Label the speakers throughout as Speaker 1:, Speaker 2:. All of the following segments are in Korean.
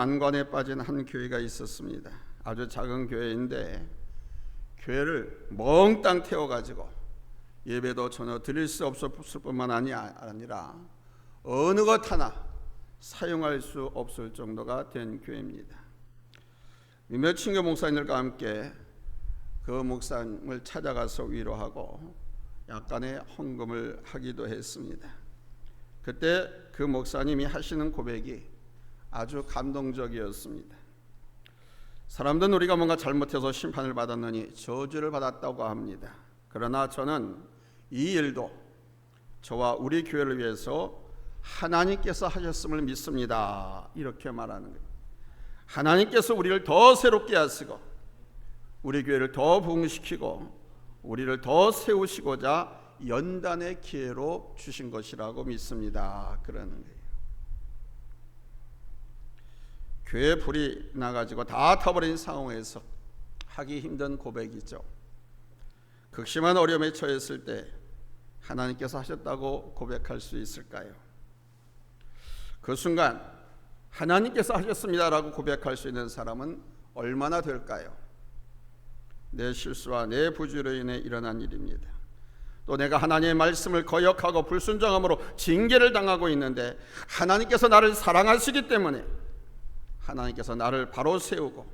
Speaker 1: 난관에 빠진 한 교회가 있었습니다. 아주 작은 교회인데 교회를 몽땅 태워가지고 예배도 전혀 드릴 수 없을 뿐만 아니라 어느 것 하나 사용할 수 없을 정도가 된 교회입니다. 몇몇 친구 목사님들과 함께 그 목사님을 찾아가서 위로하고 약간의 헌금을 하기도 했습니다. 그때 그 목사님이 하시는 고백이 아주 감동적이었습니다. 사람들은 우리가 뭔가 잘못해서 심판을 받았느니 저주를 받았다고 합니다. 그러나 저는 이 일도 저와 우리 교회를 위해서 하나님께서 하셨음을 믿습니다. 이렇게 말하는 거예요. 하나님께서 우리를 더 새롭게 하시고 우리 교회를 더 부흥시키고 우리를 더 세우시고자 연단의 기회로 주신 것이라고 믿습니다. 그러는 거예요. 교회 불이 나가지고 다 타버린 상황에서 하기 힘든 고백이죠. 극심한 어려움에 처했을 때 하나님께서 하셨다고 고백할 수 있을까요? 그 순간 하나님께서 하셨습니다라고 고백할 수 있는 사람은 얼마나 될까요? 내 실수와 내 부주의로 인해 일어난 일입니다. 또 내가 하나님의 말씀을 거역하고 불순종함으로 징계를 당하고 있는데 하나님께서 나를 사랑하시기 때문에 하나님께서 나를 바로 세우고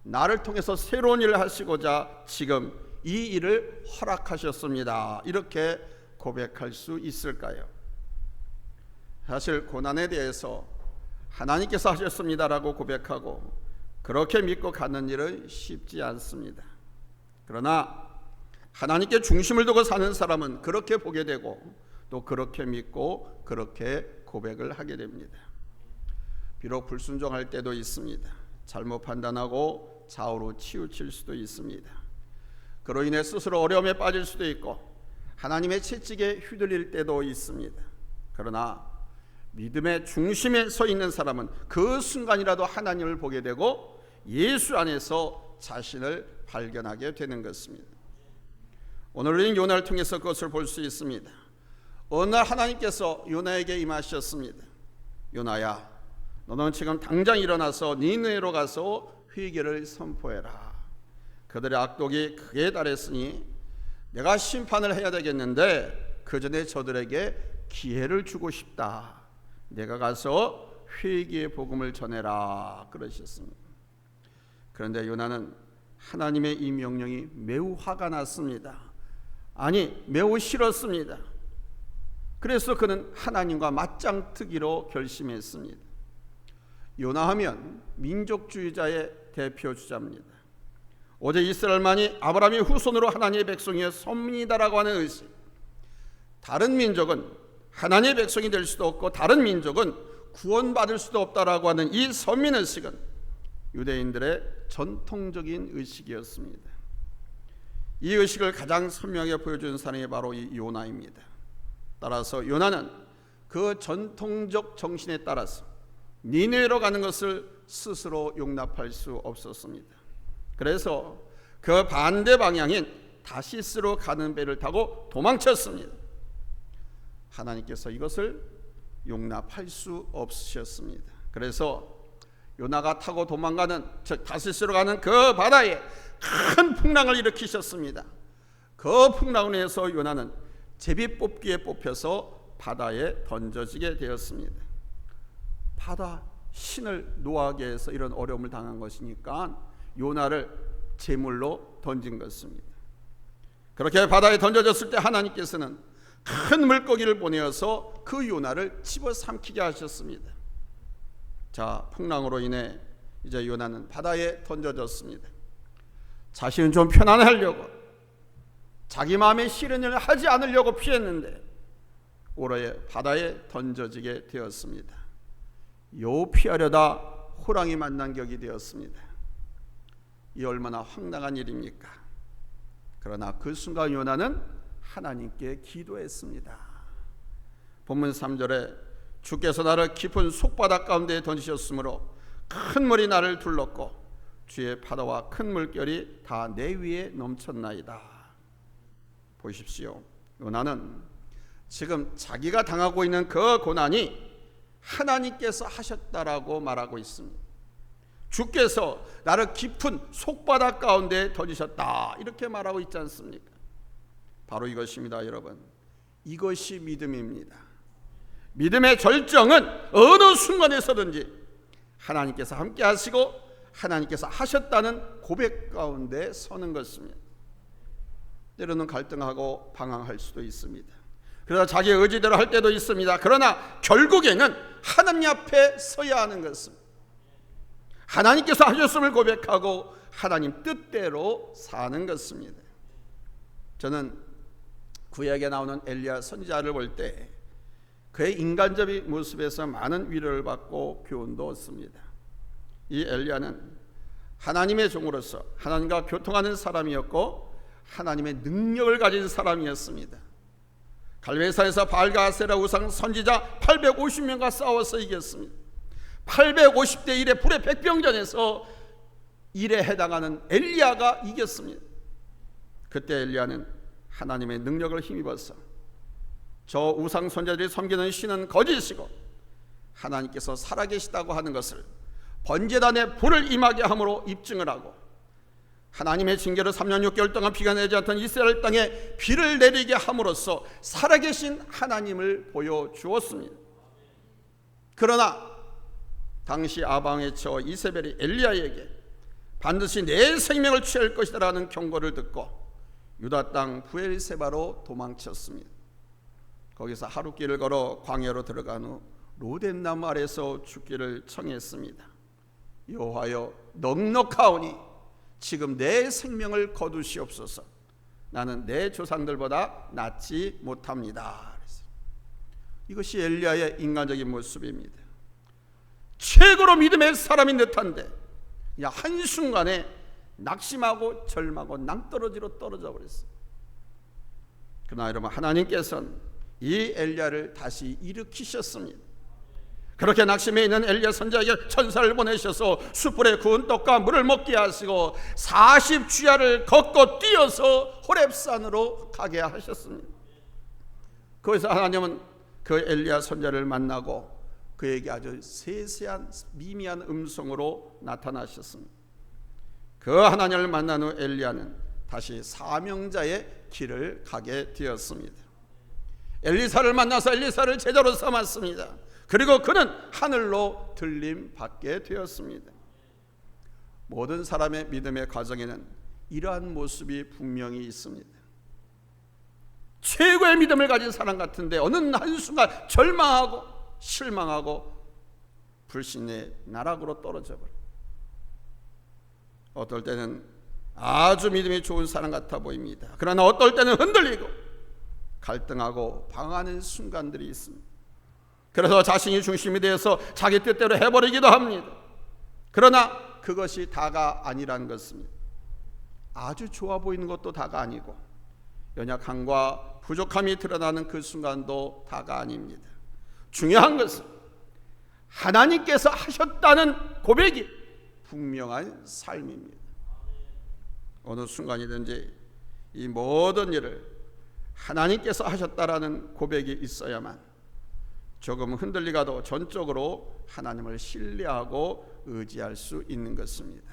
Speaker 1: 나를 통해서 새로운 일을 하시고자 지금 이 일을 허락하셨습니다. 이렇게 고백할 수 있을까요? 사실 고난에 대해서 하나님께서 하셨습니다라고 고백하고 그렇게 믿고 가는 일은 쉽지 않습니다. 그러나 하나님께 중심을 두고 사는 사람은 그렇게 보게 되고 또 그렇게 믿고 그렇게 고백을 하게 됩니다. 비록 불순종할 때도 있습니다. 잘못 판단하고 좌우로 치우칠 수도 있습니다. 그로 인해 스스로 어려움에 빠질 수도 있고 하나님의 채찍에 휘둘릴 때도 있습니다. 그러나 믿음의 중심에 서 있는 사람은 그 순간이라도 하나님을 보게 되고 예수 안에서 자신을 발견하게 되는 것입니다. 오늘은 요나를 통해서 그것을 볼 수 있습니다. 어느 날 하나님께서 요나에게 임하셨습니다. 요나야, 너는 지금 당장 일어나서 니느웨로 가서 회개를 선포해라. 그들의 악독이 크게 달했으니 내가 심판을 해야 되겠는데 그 전에 저들에게 기회를 주고 싶다. 내가 가서 회개의 복음을 전해라. 그러셨습니다. 그런데 요나는 하나님의 이 명령이 매우 화가 났습니다. 아니, 매우 싫었습니다. 그래서 그는 하나님과 맞짱 뜨기로 결심했습니다. 요나하면 민족주의자의 대표 주자입니다. 오직 이스라엘만이 아브라함의 후손으로 하나님의 백성이여 선민이다라고 하는 의식. 다른 민족은 하나님의 백성이 될 수도 없고 다른 민족은 구원받을 수도 없다라고 하는 이 선민 의식은 유대인들의 전통적인 의식이었습니다. 이 의식을 가장 선명하게 보여준 사람이 바로 이 요나입니다. 따라서 요나는 그 전통적 정신에 따라서 니느웨로 가는 것을 스스로 용납할 수 없었습니다. 그래서 그 반대 방향인 다시스로 가는 배를 타고 도망쳤습니다. 하나님께서 이것을 용납할 수 없으셨습니다. 그래서 요나가 타고 도망가는 즉 다시스로 가는 그 바다에 큰 풍랑을 일으키셨습니다. 그 풍랑을 인해서 요나는 제비뽑기에 뽑혀서 바다에 던져지게 되었습니다. 바다 신을 노하게 해서 이런 어려움을 당한 것이니까 요나를 제물로 던진 것입니다. 그렇게 바다에 던져졌을 때 하나님께서는 큰 물고기를 보내어서 그 요나를 집어삼키게 하셨습니다. 자, 풍랑으로 인해 이제 요나는 바다에 던져졌습니다. 자신은 좀 편안하려고 자기 마음에 싫은 일을 하지 않으려고 피했는데 오로에 바다에 던져지게 되었습니다. 요 피하려다 호랑이 만난 격이 되었습니다. 이 얼마나 황당한 일입니까? 그러나 그 순간 요나는 하나님께 기도했습니다. 본문 3절에 주께서 나를 깊은 속바다 가운데 던지셨으므로 큰 물이 나를 둘렀고 주의 파도와 큰 물결이 다 내 위에 넘쳤나이다. 보십시오. 요나는 지금 자기가 당하고 있는 그 고난이 하나님께서 하셨다라고 말하고 있습니다. 주께서 나를 깊은 속바다 가운데 던지셨다, 이렇게 말하고 있지 않습니까? 바로 이것입니다, 여러분. 이것이 믿음입니다. 믿음의 절정은 어느 순간에서든지 하나님께서 함께 하시고 하나님께서 하셨다는 고백 가운데 서는 것입니다. 때로는 갈등하고 방황할 수도 있습니다. 그러다 자기 의지대로 할 때도 있습니다. 그러나 결국에는 하나님 앞에 서야 하는 것입니다. 하나님께서 하셨음을 고백하고 하나님 뜻대로 사는 것입니다. 저는 구약에 나오는 엘리야 선지자를 볼 때 그의 인간적인 모습에서 많은 위로를 받고 교훈도 얻습니다. 이 엘리야는 하나님의 종으로서 하나님과 교통하는 사람이었고 하나님의 능력을 가진 사람이었습니다. 갈멜산에서 바알과 아세라 우상 선지자 850명과 싸워서 이겼습니다. 850대 1의 불의 백병전에서 1에 해당하는 엘리야가 이겼습니다. 그때 엘리야는 하나님의 능력을 힘입어서 저 우상 선지자들이 섬기는 신은 거짓이고 하나님께서 살아계시다고 하는 것을 번제단에 불을 임하게 함으로 입증을 하고 하나님의 징계로 3년 6개월 동안 비가 내지 않던 이스라엘 땅에 비를 내리게 함으로써 살아계신 하나님을 보여주었습니다. 그러나 당시 아방에 처 이세벨이 엘리야에게 반드시 내 생명을 취할 것이라는 경고를 듣고 유다 땅 부엘세바로 도망쳤습니다. 거기서 하루길을 걸어 광야로 들어간 후 로덴나무 아래서 죽기를 청했습니다. 여호와여, 넉넉하오니 지금 내 생명을 거두시옵소서. 나는 내 조상들보다 낫지 못합니다. 이것이 엘리야의 인간적인 모습입니다. 최고로 믿음의 사람인 듯한데 한순간에 낙심하고 절망하고 낭떠러지로 떨어져 버렸어요. 그러나 여러분, 하나님께서는 이 엘리야를 다시 일으키셨습니다. 그렇게 낙심해 있는 엘리야 선지자에게 천사를 보내셔서 숯불에 구운 떡과 물을 먹게 하시고 40주야를 걷고 뛰어서 호렙산으로 가게 하셨습니다. 거기서 하나님은 그 엘리야 선지자를 만나고 그에게 아주 세세한 미미한 음성으로 나타나셨습니다. 그 하나님을 만난 후 엘리야는 다시 사명자의 길을 가게 되었습니다. 엘리사를 만나서 엘리사를 제자로 삼았습니다. 그리고 그는 하늘로 들림 받게 되었습니다. 모든 사람의 믿음의 과정에는 이러한 모습이 분명히 있습니다. 최고의 믿음을 가진 사람 같은데 어느 한순간 절망하고 실망하고 불신의 나락으로 떨어져 버려요. 어떨 때는 아주 믿음이 좋은 사람 같아 보입니다. 그러나 어떨 때는 흔들리고 갈등하고 방황하는 순간들이 있습니다. 그래서 자신이 중심이 되어서 자기 뜻대로 해버리기도 합니다. 그러나 그것이 다가 아니라는 것입니다. 아주 좋아 보이는 것도 다가 아니고 연약함과 부족함이 드러나는 그 순간도 다가 아닙니다. 중요한 것은 하나님께서 하셨다는 고백이 분명한 삶입니다. 어느 순간이든지 이 모든 일을 하나님께서 하셨다라는 고백이 있어야만 조금 흔들리가도 전적으로 하나님을 신뢰하고 의지할 수 있는 것입니다.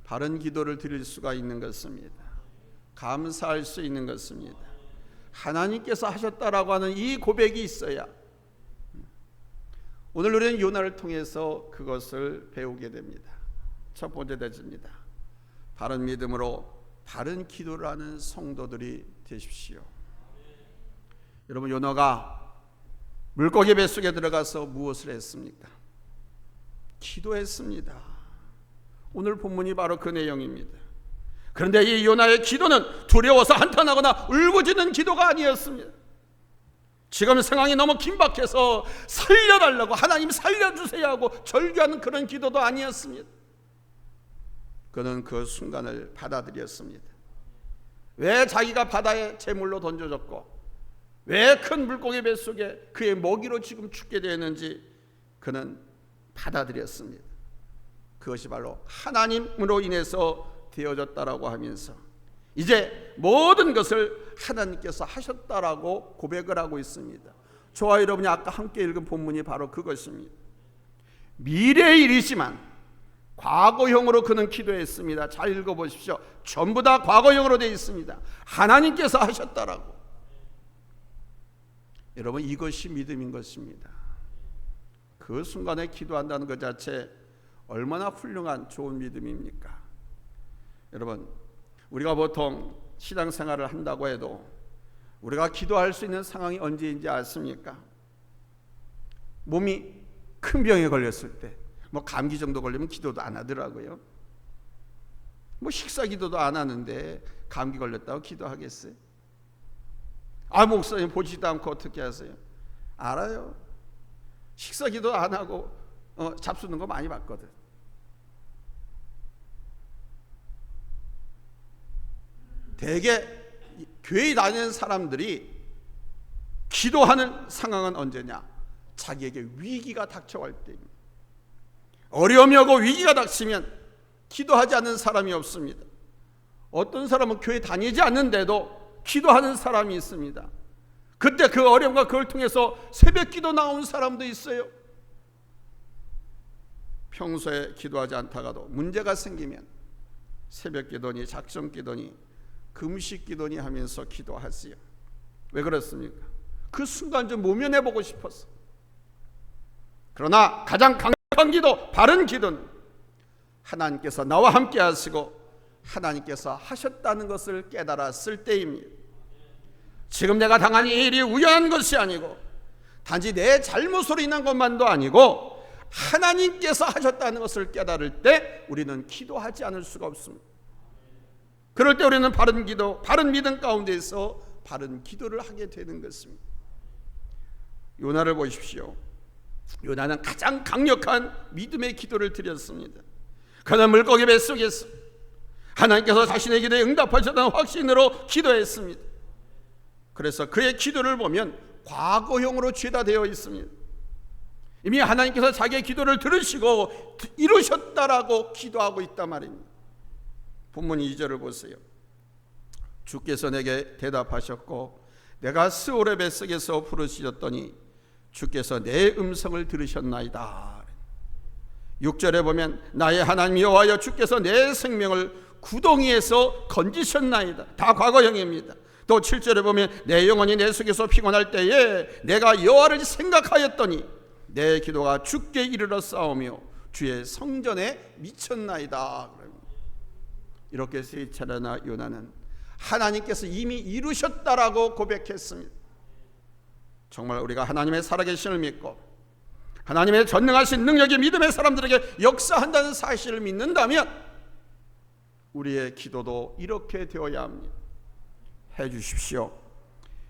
Speaker 1: 바른 기도를 드릴 수가 있는 것입니다. 감사할 수 있는 것입니다. 하나님께서 하셨다라고 하는 이 고백이 있어야 오늘 우리는 요나를 통해서 그것을 배우게 됩니다. 첫 번째 대지입니다. 바른 믿음으로 바른 기도를 하는 성도들이 되십시오. 여러분, 요나가 물고기 뱃속에 들어가서 무엇을 했습니까? 기도했습니다. 오늘 본문이 바로 그 내용입니다. 그런데 이 요나의 기도는 두려워서 한탄하거나 울부짖는 기도가 아니었습니다. 지금 상황이 너무 긴박해서 살려달라고 하나님 살려주세요 하고 절규하는 그런 기도도 아니었습니다. 그는 그 순간을 받아들였습니다. 왜 자기가 바다에 제물로 던져졌고 왜 큰 물고기 뱃속에 그의 먹이로 지금 죽게 되었는지 그는 받아들였습니다. 그것이 바로 하나님으로 인해서 되어졌다라고 하면서 이제 모든 것을 하나님께서 하셨다라고 고백을 하고 있습니다. 저와 여러분이 아까 함께 읽은 본문이 바로 그것입니다. 미래의 일이지만 과거형으로 그는 기도했습니다. 잘 읽어보십시오. 전부 다 과거형으로 되어 있습니다. 하나님께서 하셨다라고. 여러분, 이것이 믿음인 것입니다. 그 순간에 기도한다는 것 자체 얼마나 훌륭한 좋은 믿음입니까? 여러분, 우리가 보통 신앙생활을 한다고 해도 우리가 기도할 수 있는 상황이 언제인지 아십니까? 몸이 큰 병에 걸렸을 때, 뭐 감기 정도 걸리면 기도도 안 하더라고요. 뭐 식사 기도도 안 하는데 감기 걸렸다고 기도하겠어요? 목사님 보지도 않고 어떻게 하세요? 알아요. 식사 기도 안 하고 잡수는 거 많이 봤거든. 대개 교회 다니는 사람들이 기도하는 상황은 언제냐? 자기에게 위기가 닥쳐갈 때입니다. 어려움이 오고 위기가 닥치면 기도하지 않는 사람이 없습니다. 어떤 사람은 교회 다니지 않는데도 기도하는 사람이 있습니다. 그때 그 어려움과 그걸 통해서 새벽 기도 나온 사람도 있어요. 평소에 기도하지 않다가도 문제가 생기면 새벽 기도니 작정 기도니 금식 기도니 하면서 기도하세요. 왜 그렇습니까? 그 순간 좀 모면해보고 싶었어. 그러나 가장 강력한 기도, 바른 기도는 하나님께서 나와 함께 하시고 하나님께서 하셨다는 것을 깨달았을 때입니다. 지금 내가 당한 이 일이 우연한 것이 아니고 단지 내 잘못으로 인한 것만도 아니고 하나님께서 하셨다는 것을 깨달을 때 우리는 기도하지 않을 수가 없습니다. 그럴 때 우리는 바른 기도, 바른 믿음 가운데서 바른 기도를 하게 되는 것입니다. 요나를 보십시오. 요나는 가장 강력한 믿음의 기도를 드렸습니다. 그는 물고기 뱃속에서 하나님께서 자신의 기도에 응답하셨다는 확신으로 기도했습니다. 그래서 그의 기도를 보면 과거형으로 죄다 되어 있습니다. 이미 하나님께서 자기의 기도를 들으시고 이루셨다라고 기도하고 있단 말입니다. 본문 2절을 보세요. 주께서 내게 대답하셨고 내가 스올의 뱃속에서 부르시었더니 주께서 내 음성을 들으셨나이다. 6절에 보면 나의 하나님 여호와여 주께서 내 생명을 구덩이에서 건지셨나이다. 다 과거형입니다. 또 7절에 보면 내 영혼이 내 속에서 피곤할 때에 내가 여호와를 생각하였더니 내 기도가 주께 이르러 싸우며 주의 성전에 미쳤나이다. 이렇게 세 차례나 요나는 하나님께서 이미 이루셨다라고 고백했습니다. 정말 우리가 하나님의 살아계심을 믿고 하나님의 전능하신 능력이 믿음의 사람들에게 역사한다는 사실을 믿는다면 우리의 기도도 이렇게 되어야 합니다. 해주십시오.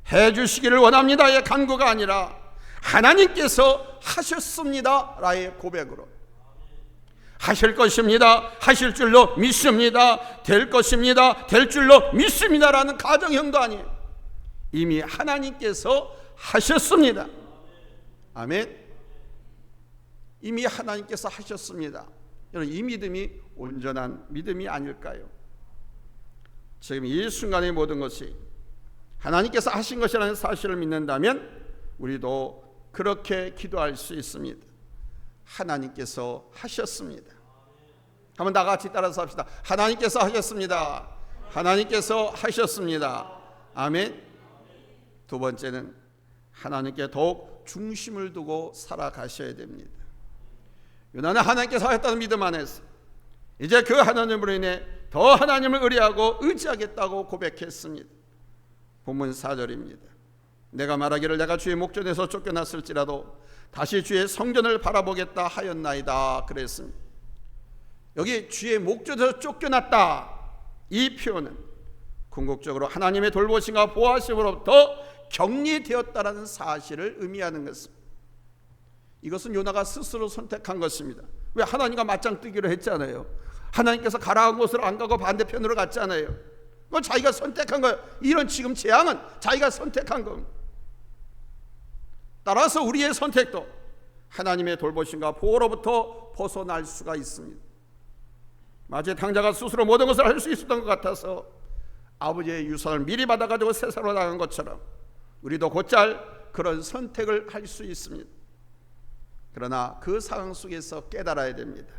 Speaker 1: 해주시기를 원합니다의 간구가 아니라 하나님께서 하셨습니다 라의 고백으로 하실 것입니다, 하실 줄로 믿습니다, 될 것입니다, 될 줄로 믿습니다 라는 가정형도 아니에요. 이미 하나님께서 하셨습니다. 아멘. 이미 하나님께서 하셨습니다. 여러분, 이 믿음이 온전한 믿음이 아닐까요? 지금 이 순간의 모든 것이 하나님께서 하신 것이라는 사실을 믿는다면 우리도 그렇게 기도할 수 있습니다. 하나님께서 하셨습니다. 한번 다 같이 따라서 합시다. 하나님께서 하셨습니다. 하나님께서 하셨습니다. 아멘. 두 번째는 하나님께 더욱 중심을 두고 살아가셔야 됩니다. 요나는 하나님께서 하셨다는 믿음 안에서 이제 그 하나님으로 인해 더 하나님을 의뢰하고 의지하겠다고 고백했습니다. 본문 4절입니다. 내가 말하기를 내가 주의 목전에서 쫓겨났을지라도 다시 주의 성전을 바라보겠다 하였나이다 그랬습니다. 여기 주의 목전에서 쫓겨났다 이 표현은 궁극적으로 하나님의 돌보심과 보호하심으로부터 격리되었다라는 사실을 의미하는 것입니다. 이것은 요나가 스스로 선택한 것입니다. 왜? 하나님과 맞짱 뜨기로 했잖아요. 하나님께서 가라한 곳으로 안 가고 반대편으로 갔잖아요. 그건 자기가 선택한 거예요. 이런 지금 재앙은 자기가 선택한 겁니다. 따라서 우리의 선택도 하나님의 돌보심과 보호로부터 벗어날 수가 있습니다. 마치 당자가 스스로 모든 것을 할 수 있었던 것 같아서 아버지의 유산을 미리 받아가지고 세상으로 나간 것처럼 우리도 곧잘 그런 선택을 할 수 있습니다. 그러나 그 상황 속에서 깨달아야 됩니다.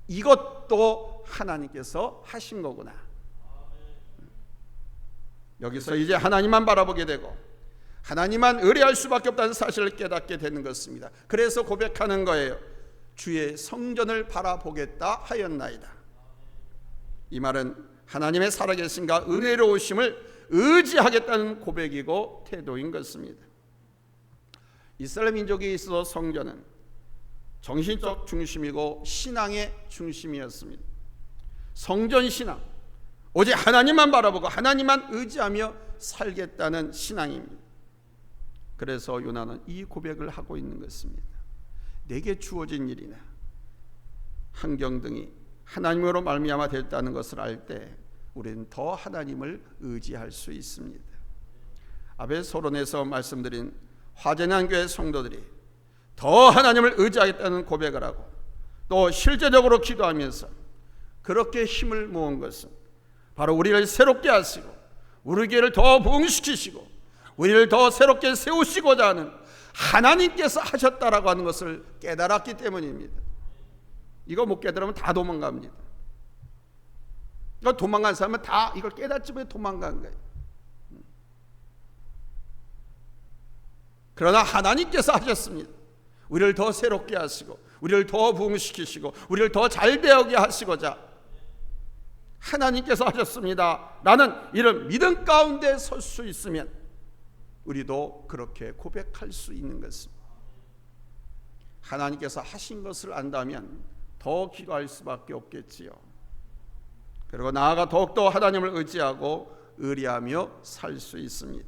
Speaker 1: 이것도 하나님께서 하신 거구나. 여기서 이제 하나님만 바라보게 되고 하나님만 의뢰할 수밖에 없다는 사실을 깨닫게 되는 것입니다. 그래서 고백하는 거예요. 주의 성전을 바라보겠다 하였나이다. 이 말은 하나님의 살아계심과 은혜로우심을 의지하겠다는 고백이고 태도인 것입니다. 이스라엘 민족에 있어서 성전은 정신적 중심이고 신앙의 중심이었습니다. 성전 신앙, 오직 하나님만 바라보고 하나님만 의지하며 살겠다는 신앙입니다. 그래서 요나는 이 고백을 하고 있는 것입니다. 내게 주어진 일이나 환경 등이 하나님으로 말미암아 됐다는 것을 알 때 우리는 더 하나님을 의지할 수 있습니다. 아베 소론에서 말씀드린 화재난 교회 성도들이 더 하나님을 의지하겠다는 고백을 하고 또 실제적으로 기도하면서 그렇게 힘을 모은 것은 바로 우리를 새롭게 하시고 우리 교회를 더 부흥시키시고 우리를 더 새롭게 세우시고자 하는 하나님께서 하셨다라고 하는 것을 깨달았기 때문입니다. 이거 못 깨달으면 다 도망갑니다. 이거 도망간 사람은 다 이걸 깨닫지 못해 도망간 거예요. 그러나 하나님께서 하셨습니다. 우리를 더 새롭게 하시고 우리를 더 부흥시키시고 우리를 더 잘되게 하시고자 하나님께서 하셨습니다. 나는 이런 믿음 가운데 설 수 있으면 우리도 그렇게 고백할 수 있는 것입니다. 하나님께서 하신 것을 안다면 더 기도할 수밖에 없겠지요. 그리고 나아가 더욱더 하나님을 의지하고 의리하며 살 수 있습니다.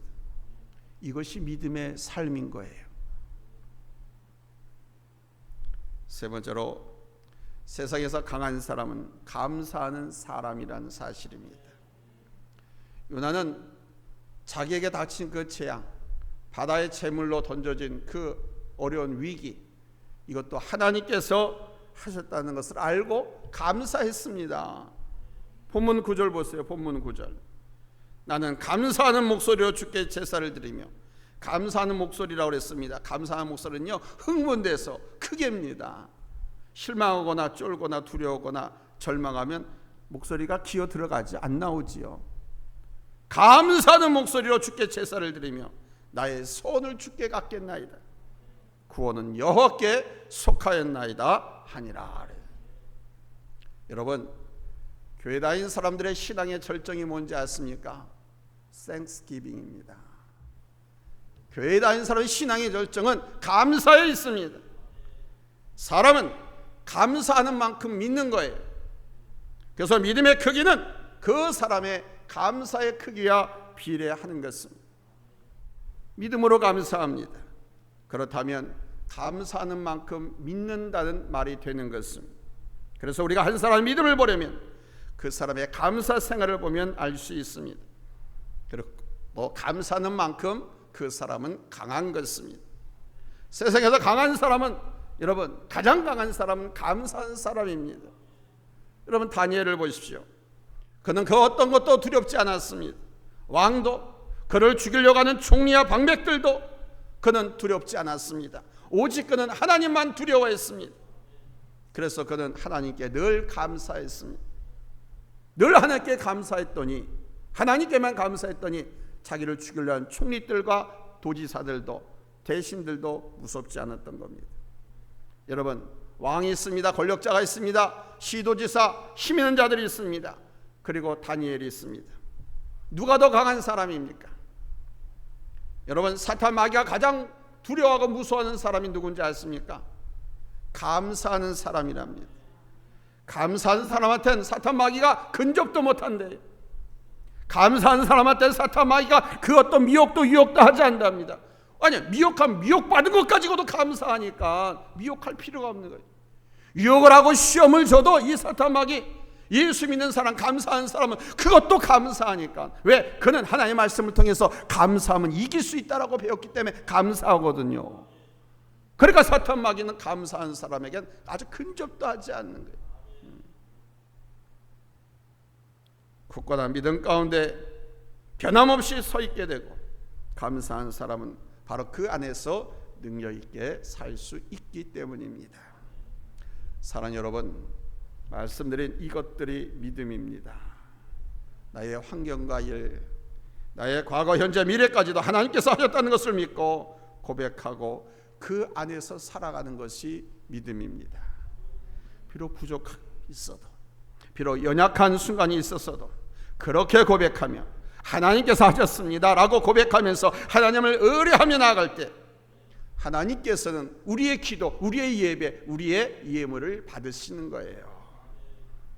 Speaker 1: 이것이 믿음의 삶인 거예요. 세 번째로 세상에서 강한 사람은 감사하는 사람이라는 사실입니다. 요나는 자기에게 닥친 그 재앙, 바다의 재물로 던져진 그 어려운 위기, 이것도 하나님께서 하셨다는 것을 알고 감사했습니다. 본문 9절 보세요. 본문 9절. 나는 감사하는 목소리로 주께 제사를 드리며, 감사하는 목소리라고 그랬습니다. 감사하는 목소리는요, 흥분돼서 크게입니다. 실망하거나 쫄거나 두려워하거나 절망하면 목소리가 기어 들어가지 안 나오지요. 감사하는 목소리로 주께 제사를 드리며 나의 손을 주께 갖겠나이다. 구원은 여호와께 속하였나이다 하니라. 여러분, 교회 다닌 사람들의 신앙의 절정이 뭔지 아십니까? Thanksgiving입니다. 교회 다닌 사람의 신앙의 절정은 감사에 있습니다. 사람은 감사하는 만큼 믿는 거예요. 그래서 믿음의 크기는 그 사람의 감사의 크기와 비례하는 것입니다. 믿음으로 감사합니다. 그렇다면 감사하는 만큼 믿는다는 말이 되는 것입니다. 그래서 우리가 한 사람의 믿음을 보려면 그 사람의 감사 생활을 보면 알 수 있습니다. 그리고 감사하는 만큼 그 사람은 강한 것입니다. 세상에서 강한 사람은, 여러분, 가장 강한 사람은 감사한 사람입니다. 여러분, 다니엘을 보십시오. 그는 그 어떤 것도 두렵지 않았습니다. 왕도, 그를 죽이려고 하는 총리와 방백들도 그는 두렵지 않았습니다. 오직 그는 하나님만 두려워했습니다. 그래서 그는 하나님께 늘 감사했습니다. 늘 하나님께 감사했더니, 하나님께만 감사했더니 자기를 죽이려고 하는 총리들과 도지사들도 대신들도 무섭지 않았던 겁니다. 여러분, 왕이 있습니다. 권력자가 있습니다. 시도지사, 힘 있는 자들이 있습니다. 그리고 다니엘이 있습니다. 누가 더 강한 사람입니까? 여러분, 사탄 마귀가 가장 두려워하고 무서워하는 사람이 누군지 아십니까? 감사하는 사람이랍니다. 감사하는 사람한테는 사탄 마귀가 근접도 못한대요. 감사하는 사람한테는 사탄 마귀가 그 어떤 미혹도 유혹도 하지 않답니다. 아니, 미혹하면 미혹받은 것 가지고도 감사하니까 미혹할 필요가 없는 거예요. 유혹을 하고 시험을 줘도 이 사탄 마귀, 예수 믿는 사람, 감사하는 사람은 그것도 감사하니까. 왜? 그는 하나님의 말씀을 통해서 감사하면 이길 수 있다라고 배웠기 때문에 감사하거든요. 그러니까 사탄 마귀는 감사한 사람에겐 아주 근접도 하지 않는 거예요. 굳건한 믿음 가운데 변함없이 서 있게 되고, 감사한 사람은 바로 그 안에서 능력 있게 살 수 있기 때문입니다. 사랑하는 여러분, 말씀드린 이것들이 믿음입니다. 나의 환경과 일, 나의 과거, 현재, 미래까지도 하나님께서 하셨다는 것을 믿고 고백하고 그 안에서 살아가는 것이 믿음입니다. 비록 부족함이 있어도, 비록 연약한 순간이 있었어도 그렇게 고백하며 하나님께서 하셨습니다 라고 고백하면서 하나님을 의뢰하며 나아갈 때 하나님께서는 우리의 기도, 우리의 예배, 우리의 예물을 받으시는 거예요.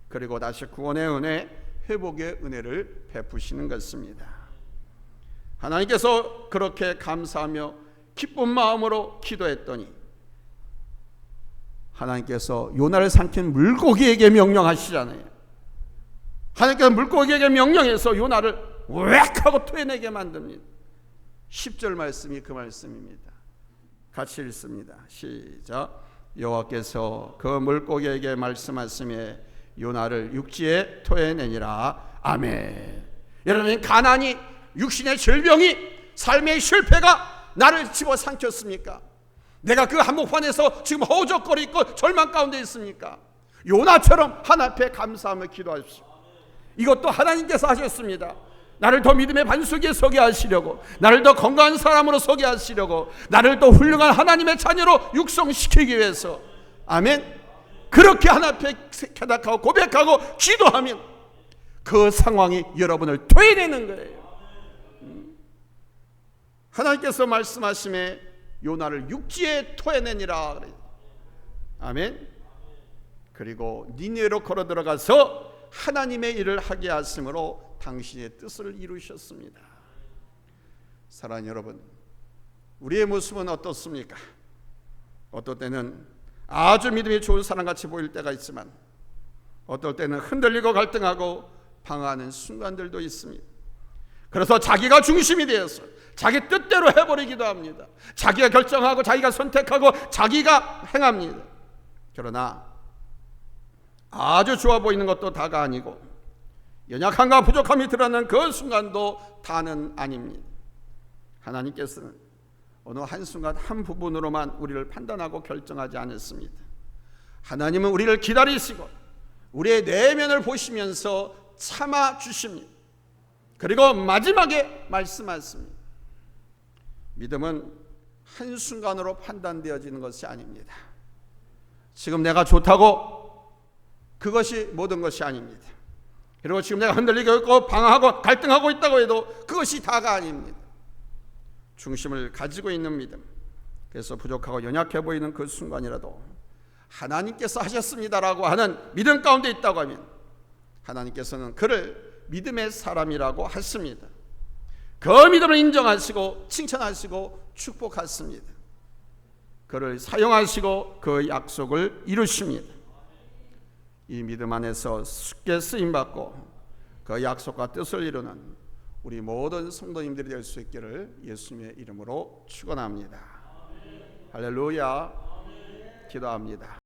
Speaker 1: 그리고 다시 구원의 은혜, 회복의 은혜를 베푸시는 것입니다. 하나님께서 그렇게 감사하며 기쁜 마음으로 기도했더니 하나님께서 요나를 삼킨 물고기에게 명령하시잖아요. 하나님께서 물고기에게 명령해서 요나를 웩 하고 토해내게 만듭니다. 10절 말씀이 그 말씀입니다. 같이 읽습니다. 시작. 여호와께서 그 물고기에게 말씀하시매 요나를 육지에 토해내니라. 아멘. 여러분, 가난이, 육신의 질병이, 삶의 실패가 나를 집어삼켰습니까? 내가 그 한복판에서 지금 허우적거리고 절망 가운데 있습니까? 요나처럼 하나님 앞에 감사하며 기도하십시오. 이것도 하나님께서 하셨습니다. 나를 더 믿음의 반석에 서게 하시려고, 나를 더 건강한 사람으로 서게 하시려고, 나를 더 훌륭한 하나님의 자녀로 육성시키기 위해서. 아멘. 그렇게 하나님 앞에 깨닫고 고백하고 기도하면 그 상황이 여러분을 토해내는 거예요. 하나님께서 말씀하심에 요나를 육지에 토해내니라 그래요. 아멘. 그리고 니느웨로 걸어 들어가서 하나님의 일을 하게 하심으로 당신의 뜻을 이루셨습니다. 사랑하는 여러분, 우리의 모습은 어떻습니까? 어떨 때는 아주 믿음이 좋은 사람같이 보일 때가 있지만 어떨 때는 흔들리고 갈등하고 방황하는 순간들도 있습니다. 그래서 자기가 중심이 되어서 자기 뜻대로 해버리기도 합니다. 자기가 결정하고 자기가 선택하고 자기가 행합니다. 그러나 아주 좋아 보이는 것도 다가 아니고 연약함과 부족함이 드러나는 그 순간도 다는 아닙니다. 하나님께서는 어느 한순간 한 부분으로만 우리를 판단하고 결정하지 않았습니다. 하나님은 우리를 기다리시고 우리의 내면을 보시면서 참아 주십니다. 그리고 마지막에 말씀하십니다. 믿음은 한순간으로 판단되어지는 것이 아닙니다. 지금 내가 좋다고 그것이 모든 것이 아닙니다. 그리고 지금 내가 흔들리고 있고 방황하고 갈등하고 있다고 해도 그것이 다가 아닙니다. 중심을 가지고 있는 믿음, 그래서 부족하고 연약해 보이는 그 순간이라도 하나님께서 하셨습니다라고 하는 믿음 가운데 있다고 하면 하나님께서는 그를 믿음의 사람이라고 하십니다. 그 믿음을 인정하시고 칭찬하시고 축복하십니다. 그를 사용하시고 그 약속을 이루십니다. 이 믿음 안에서 쉽게 쓰임받고 그 약속과 뜻을 이루는 우리 모든 성도님들이 될 수 있기를 예수님의 이름으로 축원합니다. 할렐루야. 기도합니다.